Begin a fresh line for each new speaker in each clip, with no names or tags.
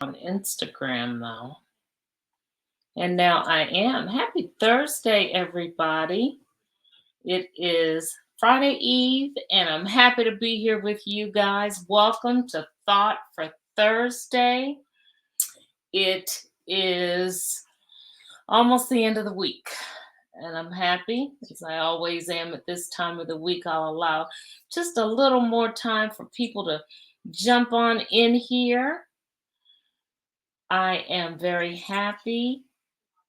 on Instagram though. And now I am. Happy Thursday, everybody. It is Friday Eve, and I'm happy to be here with you guys. Welcome to Thought for Thursday. It is almost the end of the week, and I'm happy, as I always am at this time of the week. I'll allow just a little more time for people to jump on in here. I am very happy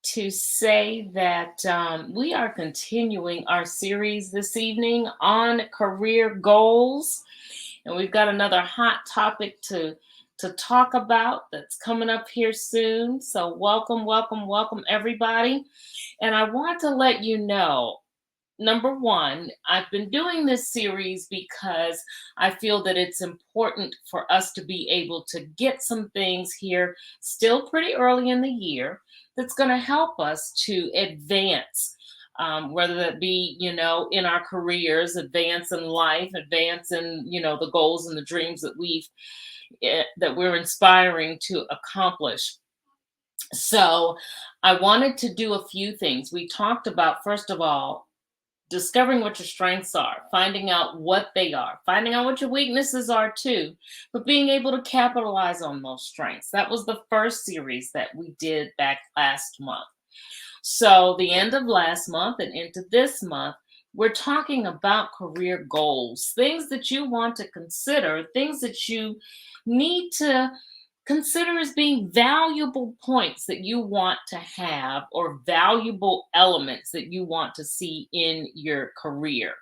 to say that we are continuing our series this evening on career goals, and we've got another hot topic to talk about that's coming up here soon. So welcome, welcome, welcome, everybody. And I want to let you know, number one, I've been doing this series because I feel that it's important for us to be able to get some things here still pretty early in the year that's going to help us to advance. Whether that be, in our careers, advance in life, advance in, the goals and the dreams that we're inspiring to accomplish. So I wanted to do a few things. We talked about, first of all, discovering what your strengths are, finding out what they are, finding out what your weaknesses are too, but being able to capitalize on those strengths. That was the first series that we did back last month. So, the end of last month and into this month, we're talking about career goals, things that you want to consider, things that you need to consider as being valuable points that you want to have or valuable elements that you want to see in your career.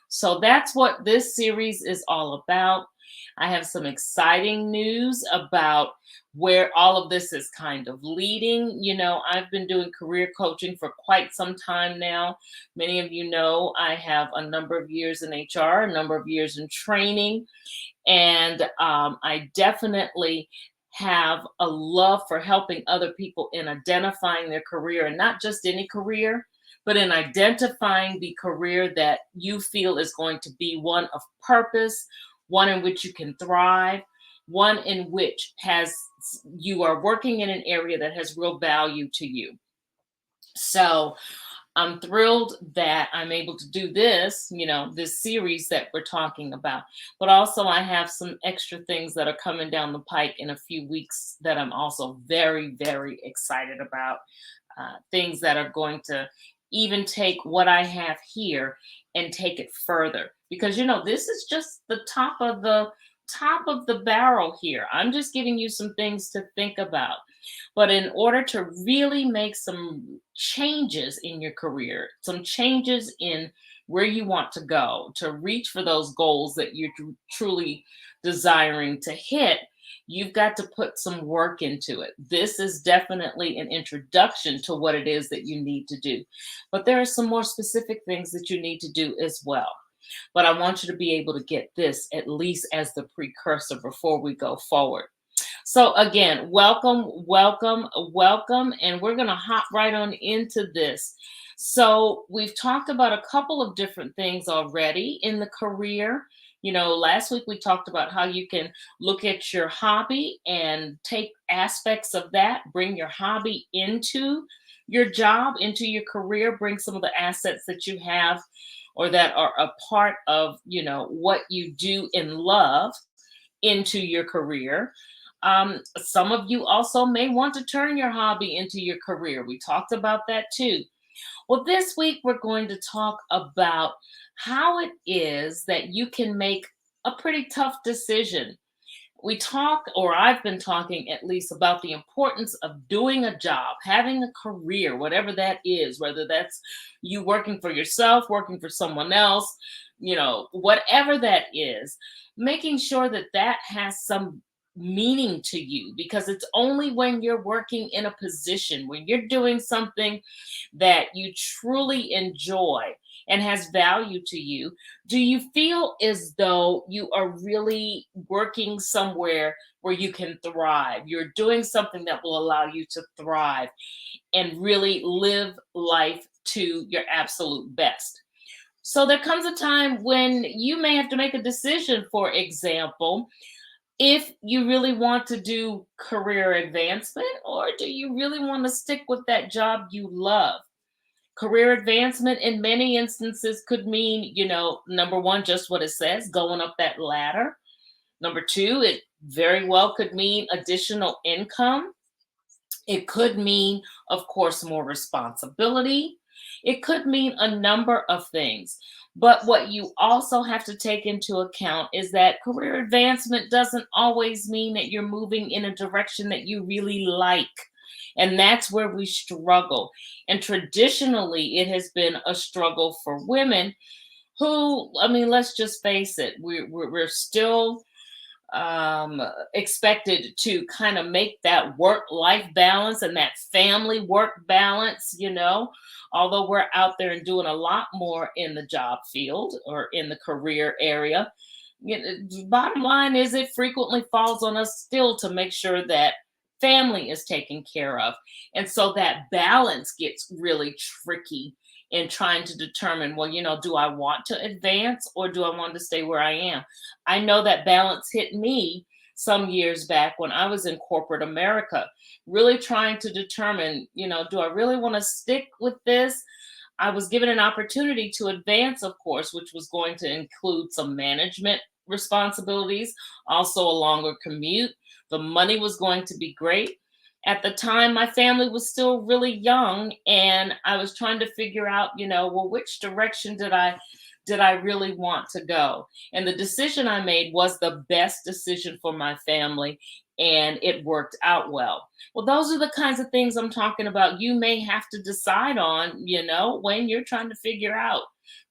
So that's what this series is all about. I have some exciting news about where all of this is kind of leading. I've been doing career coaching for quite some time now. Many of you know I have a number of years in HR, a number of years in training, and I definitely have a love for helping other people in identifying their career, and not just any career, but in identifying the career that you feel is going to be one of purpose, one in which you can thrive, one in which has you are working in an area that has real value to you. So I'm thrilled that I'm able to do this, this series that we're talking about. But also, I have some extra things that are coming down the pike in a few weeks that I'm also very, very excited about. Things that are going to even take what I have here and take it further. Because, this is just the top of the barrel here. I'm just giving you some things to think about. But in order to really make some changes in your career, some changes in where you want to go, to reach for those goals that you're truly desiring to hit, you've got to put some work into it. This is definitely an introduction to what it is that you need to do. But there are some more specific things that you need to do as well. But I want you to be able to get this at least as the precursor before we go forward. So again, welcome, welcome, welcome. And we're going to hop right on into this. So we've talked about a couple of different things already in the career. Last week we talked about how you can look at your hobby and take aspects of that, bring your hobby into your job, into your career, bring some of the assets that you have or that are a part of, what you do in love into your career. Some of you also may want to turn your hobby into your career. We talked about that too. Well, this week we're going to talk about how it is that you can make a pretty tough decision. I've been talking at least about the importance of doing a job, having a career, whatever that is, whether that's you working for yourself, working for someone else, whatever that is, making sure that that has some meaning to you, because it's only when you're working in a position, when you're doing something that you truly enjoy and has value to you, do you feel as though you are really working somewhere where you can thrive? You're doing something that will allow you to thrive and really live life to your absolute best. So there comes a time when you may have to make a decision, for example, if you really want to do career advancement, or do you really want to stick with that job you love? Career advancement in many instances could mean, number one, just what it says, going up that ladder. Number two, it very well could mean additional income. It could mean, of course, more responsibility. It could mean a number of things. But what you also have to take into account is that career advancement doesn't always mean that you're moving in a direction that you really like. And that's where we struggle. And traditionally, it has been a struggle for women who, I mean, let's just face it, we're still um expected to kind of make that work life balance and that family work balance, although we're out there and doing a lot more in the job field or in the career area. Bottom line is it frequently falls on us still to make sure that family is taken care of, and so that balance gets really tricky in trying to determine, well, do I want to advance or do I want to stay where I am? I know that balance hit me some years back when I was in corporate America, really trying to determine, do I really want to stick with this? I was given an opportunity to advance, of course, which was going to include some management responsibilities, also a longer commute. The money was going to be great. At the time, my family was still really young, and I was trying to figure out, well, which direction did I really want to go? And the decision I made was the best decision for my family, and it worked out well. Well, those are the kinds of things I'm talking about. You may have to decide on, when you're trying to figure out,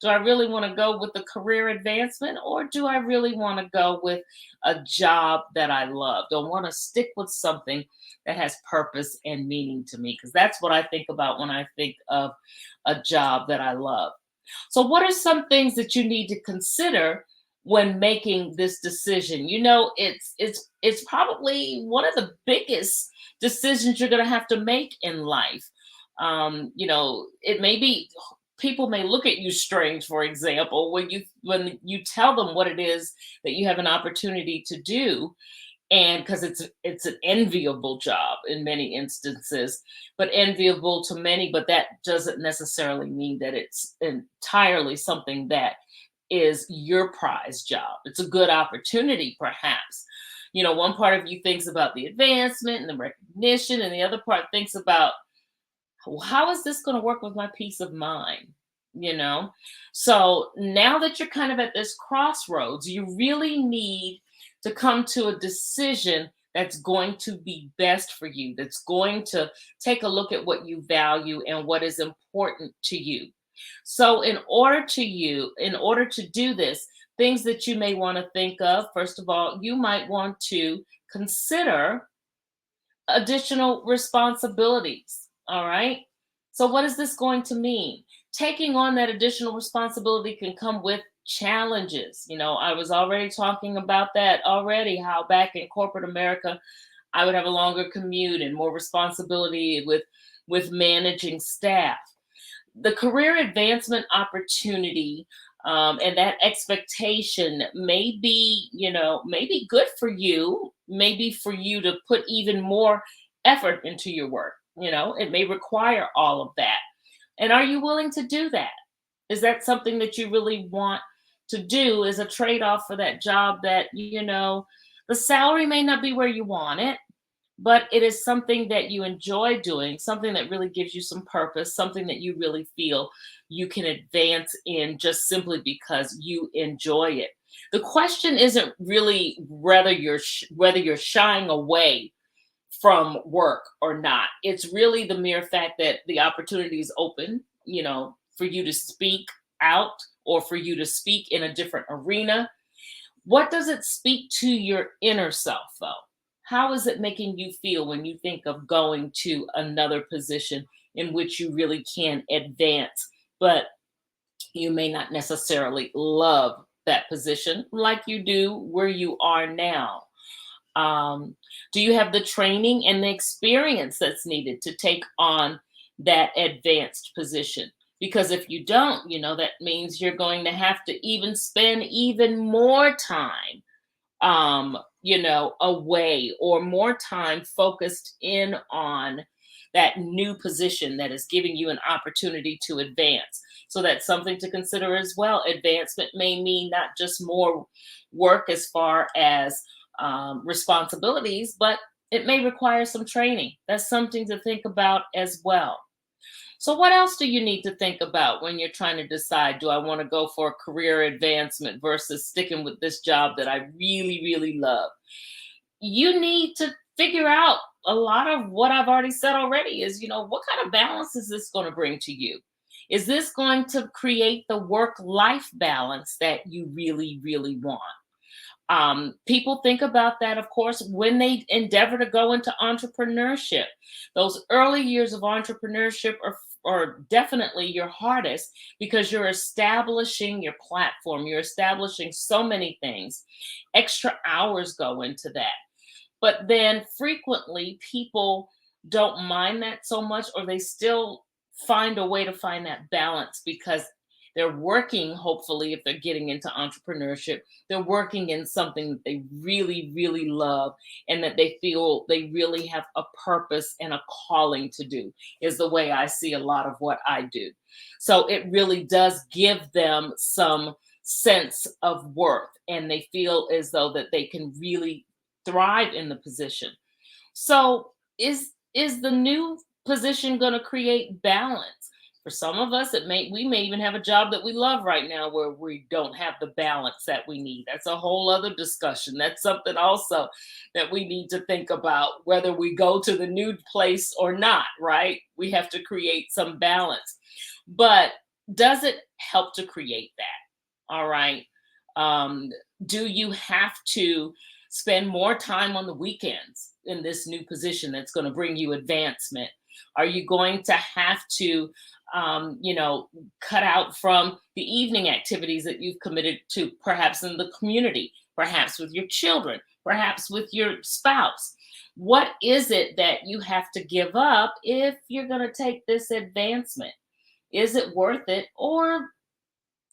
do I really want to go with the career advancement, or do I really want to go with a job that I love? Do I want to stick with something that has purpose and meaning to me? Because that's what I think about when I think of a job that I love. So, what are some things that you need to consider when making this decision? It's probably one of the biggest decisions you're going to have to make in life. It may be, people may look at you strange, for example, when you tell them what it is that you have an opportunity to do, and because it's an enviable job in many instances, but enviable to many, but that doesn't necessarily mean that it's entirely something that is your prize job. It's a good opportunity, perhaps. One part of you thinks about the advancement and the recognition, and the other part thinks about, well, how is this going to work with my peace of mind? You know? So now that you're kind of at this crossroads, you really need to come to a decision that's going to be best for you, that's going to take a look at what you value and what is important to you. So in order to do this, things that you may want to think of, first of all, you might want to consider additional responsibilities. All right. So, what is this going to mean? Taking on that additional responsibility can come with challenges. I was already talking about that already, how back in corporate America, I would have a longer commute and more responsibility with managing staff. The career advancement opportunity, and that expectation may be good for you, maybe for you to put even more effort into your work. It may require all of that. And are you willing to do that? Is that something that you really want to do as a trade-off for that job that, the salary may not be where you want it, but it is something that you enjoy doing, something that really gives you some purpose, something that you really feel you can advance in just simply because you enjoy it. The question isn't really whether you're shying away from work or not. It's really the mere fact that the opportunity is open, for you to speak out or for you to speak in a different arena. What does it speak to your inner self, though? How is it making you feel when you think of going to another position in which you really can advance, but you may not necessarily love that position like you do where you are now? Um, do you have the training and the experience that's needed to take on that advanced position? Because if you don't, that means you're going to have to even spend even more time, um, away, or more time focused in on that new position that is giving you an opportunity to advance. So that's something to consider as well. Advancement may mean not just more work as far as responsibilities, but it may require some training. That's something to think about as well. So, what else do you need to think about when you're trying to decide, do I want to go for a career advancement versus sticking with this job that I really, really love? You need to figure out a lot of what I've already said already is, what kind of balance is this going to bring to you? Is this going to create the work life balance that you really, really want? People think about that, of course, when they endeavor to go into entrepreneurship. Those early years of entrepreneurship are definitely your hardest because you're establishing your platform, you're establishing so many things. Extra hours go into that. But then frequently people don't mind that so much, or they still find a way to find that balance because they're working, hopefully, if they're getting into entrepreneurship, they're working in something that they really, really love and that they feel they really have a purpose and a calling to do, is the way I see a lot of what I do. So it really does give them some sense of worth, and they feel as though that they can really thrive in the position. So is the new position going to create balance? For some of us, we may even have a job that we love right now where we don't have the balance that we need. That's a whole other discussion. That's something also that we need to think about, whether we go to the new place or not, right? We have to create some balance. But does it help to create that? All right. Um, do you have to spend more time on the weekends in this new position that's going to bring you advancement? Are you going to have to, cut out from the evening activities that you've committed to, perhaps in the community, perhaps with your children, perhaps with your spouse? What is it that you have to give up if you're going to take this advancement? Is it worth it? Or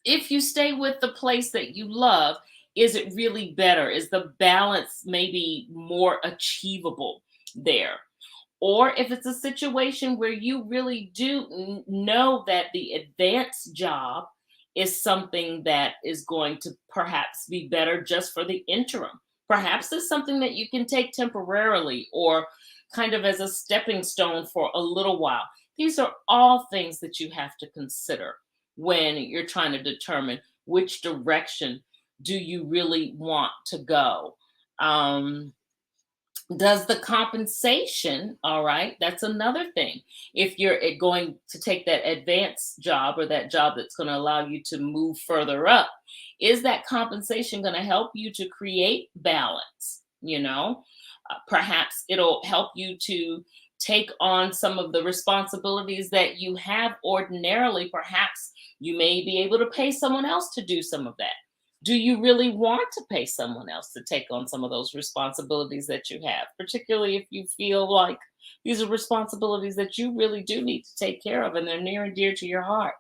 if you stay with the place that you love, is it really better? Is the balance maybe more achievable there? Or if it's a situation where you really do know that the advanced job is something that is going to perhaps be better just for the interim. Perhaps it's something that you can take temporarily or kind of as a stepping stone for a little while. These are all things that you have to consider when you're trying to determine which direction do you really want to go. Um, does the compensation, all right, that's another thing. If you're going to take that advanced job or that job that's going to allow you to move further up, is that compensation going to help you to create balance? Perhaps it'll help you to take on some of the responsibilities that you have ordinarily. Perhaps you may be able to pay someone else to do some of that. Do you really want to pay someone else to take on some of those responsibilities that you have, particularly if you feel like these are responsibilities that you really do need to take care of and they're near and dear to your heart?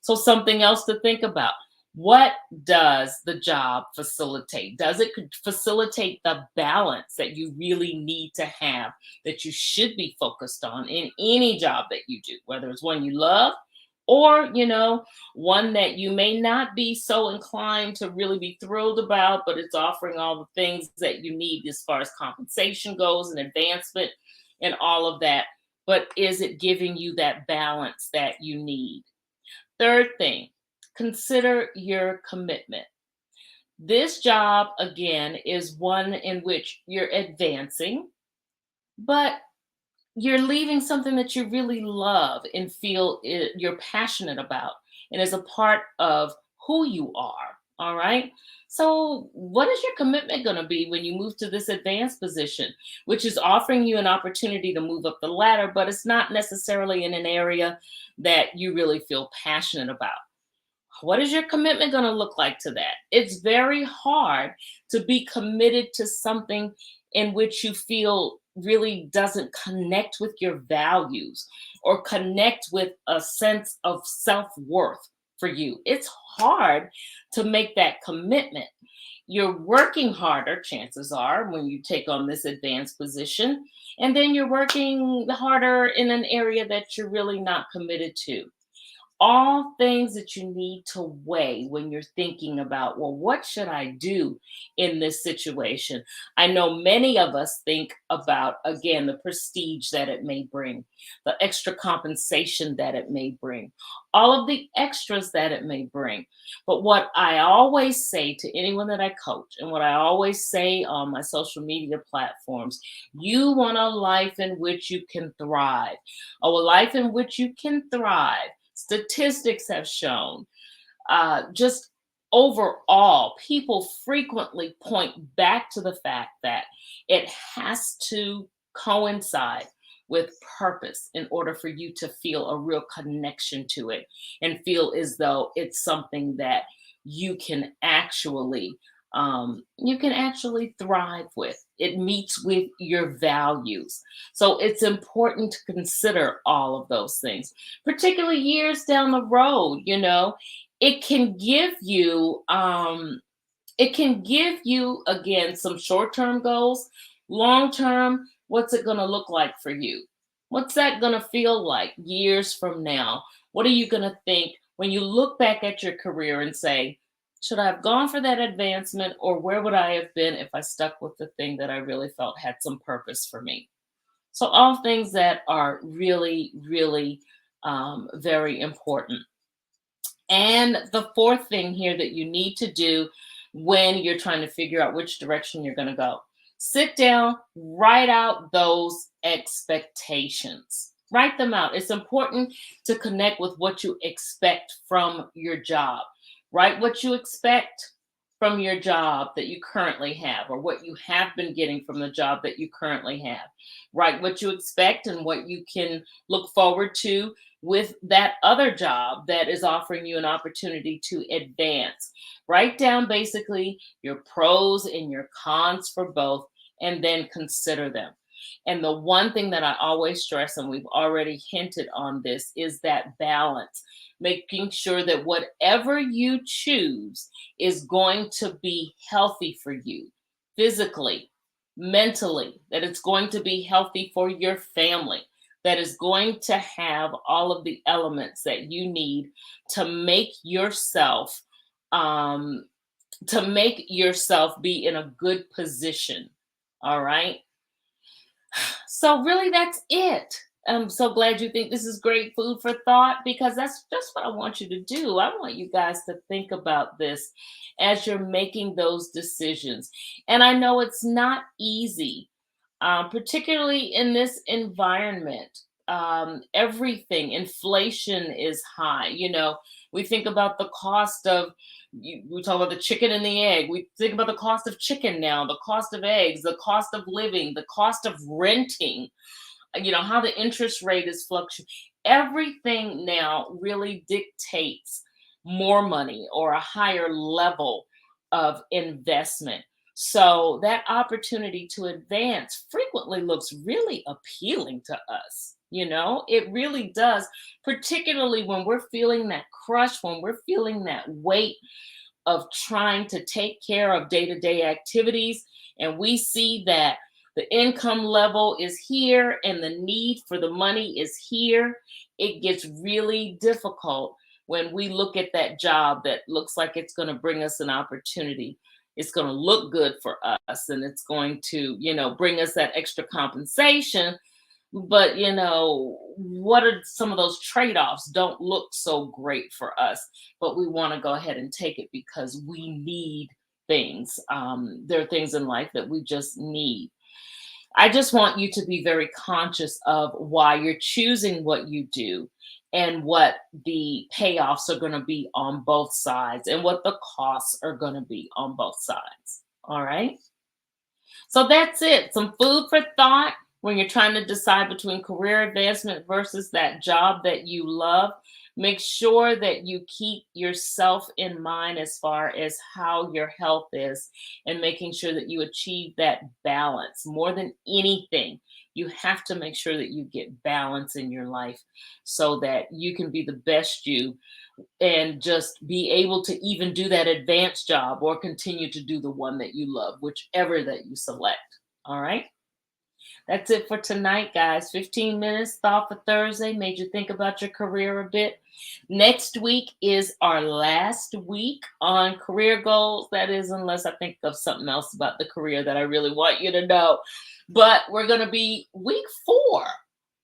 So, something else to think about. What does the job facilitate? Does it facilitate the balance that you really need to have, that you should be focused on in any job that you do, whether it's one you love or, one that you may not be so inclined to really be thrilled about, but it's offering all the things that you need as far as compensation goes and advancement and all of that. But is it giving you that balance that you need? Third thing, consider your commitment. This job, again, is one in which you're advancing, but you're leaving something that you really love and feel you're passionate about and is a part of who you are. All right. So, what is your commitment going to be when you move to this advanced position, which is offering you an opportunity to move up the ladder, but it's not necessarily in an area that you really feel passionate about? What is your commitment going to look like to that? It's very hard to be committed to something in which you feel really doesn't connect with your values or connect with a sense of self worth for you. It's hard to make that commitment. you're working harder, chances are, when you take on this advanced position, and then you're working harder in an area that you're really not committed to. All things that you need to weigh when you're thinking about, well, what should I do in this situation? I know many of us think about, again, the prestige that it may bring, the extra compensation that it may bring, all of the extras that it may bring. But what I always say to anyone that I coach, and what I always say on my social media platforms, you want a life in which you can thrive. A life in which you can thrive. Statistics have shown, just overall, people frequently point back to the fact that it has to coincide with purpose in order for you to feel a real connection to it and feel as though it's something that you can actually thrive with. It meets with your values. So it's important to consider all of those things, particularly years down the road. It can give you again some short-term goals. Long term, what's it going to look like for you? What's that going to feel like years from now? What are you going to think when you look back at your career and say, should I have gone for that advancement, or where would I have been if I stuck with the thing that I really felt had some purpose for me? So all things that are really, really very important. And the fourth thing here that you need to do when you're trying to figure out which direction you're going to go, sit down, write out those expectations. Write them out. It's important to connect with what you expect from your job. Write what you expect from your job that you currently have, or what you have been getting from the job that you currently have. Write what you expect and what you can look forward to with that other job that is offering you an opportunity to advance. Write down basically your pros and your cons for both, and then consider them. And the one thing that I always stress, and we've already hinted on this, is that balance, making sure that whatever you choose is going to be healthy for you physically, mentally, that it's going to be healthy for your family, that is going to have all of the elements that you need to make yourself um, be in a good position. All right. So really, that's it. I'm so glad you think this is great food for thought, because that's just what I want you to do. I want you guys to think about this as you're making those decisions. And I know it's not easy, particularly in this environment. Everything, inflation is high. We think about the cost of, we talk about the chicken and the egg. We think about the cost of chicken now, the cost of eggs, the cost of living, the cost of renting, how the interest rate is fluctuating. Everything now really dictates more money or a higher level of investment. So that opportunity to advance frequently looks really appealing to us. It really does, particularly when we're feeling that crush, when we're feeling that weight of trying to take care of day to day activities. And we see that the income level is here and the need for the money is here. It gets really difficult when we look at that job that looks like it's going to bring us an opportunity. It's going to look good for us, and it's going to, bring us that extra compensation. But, what are some of those trade offs? Don't look so great for us, but we want to go ahead and take it because we need things. There are things in life that we just need. I just want you to be very conscious of why you're choosing what you do, and what the payoffs are going to be on both sides, and what the costs are going to be on both sides. All right. So that's it. Some food for thought when you're trying to decide between career advancement versus that job that you love. Make sure that you keep yourself in mind as far as how your health is, and making sure that you achieve that balance. More than anything, You have to make sure that you get balance in your life so that you can be the best you and just be able to even do that advanced job or continue to do the one that you love, whichever that you select. All right. That's it for tonight, guys. 15 minutes thought for Thursday made you think about your career a bit. Next week is our last week on career goals. That is, unless I think of something else about the career that I really want you to know. But we're going to be week 4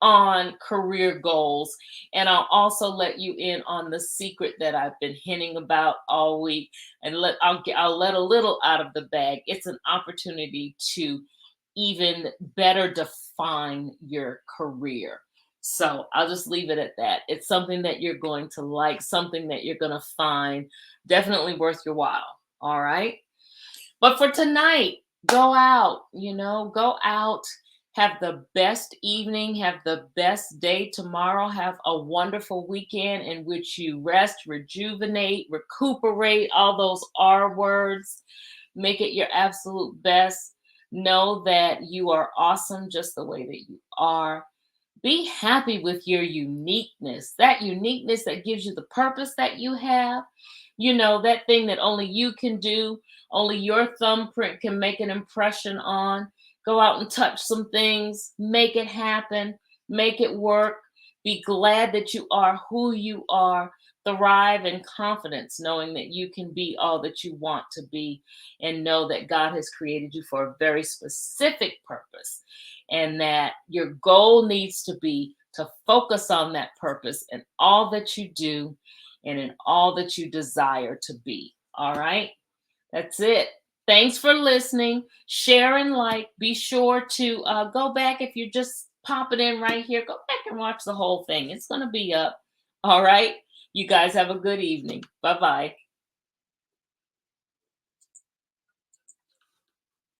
on career goals. And I'll also let you in on the secret that I've been hinting about all week. And I'll let a little out of the bag. It's an opportunity to even better define your career. So I'll just leave it at that. It's something that you're going to like, something that you're going to find definitely worth your while. All right. But for tonight, go out, go out, have the best evening, have the best day tomorrow, have a wonderful weekend in which you rest, rejuvenate, recuperate, all those R words. Make it your absolute best. Know that you are awesome just the way that you are. Be happy with your uniqueness, that uniqueness that gives you the purpose that you have. That thing that only you can do, only your thumbprint can make an impression on. Go out and touch some things, make it happen, make it work. Be glad that you are who you are. Thrive in confidence, knowing that you can be all that you want to be, and know that God has created you for a very specific purpose, and that your goal needs to be to focus on that purpose in all that you do and in all that you desire to be. All right. That's it. Thanks for listening. Share and like. Be sure to go back if you're just popping in right here. Go back and watch the whole thing. It's going to be up. All right. You guys have a good evening. Bye bye.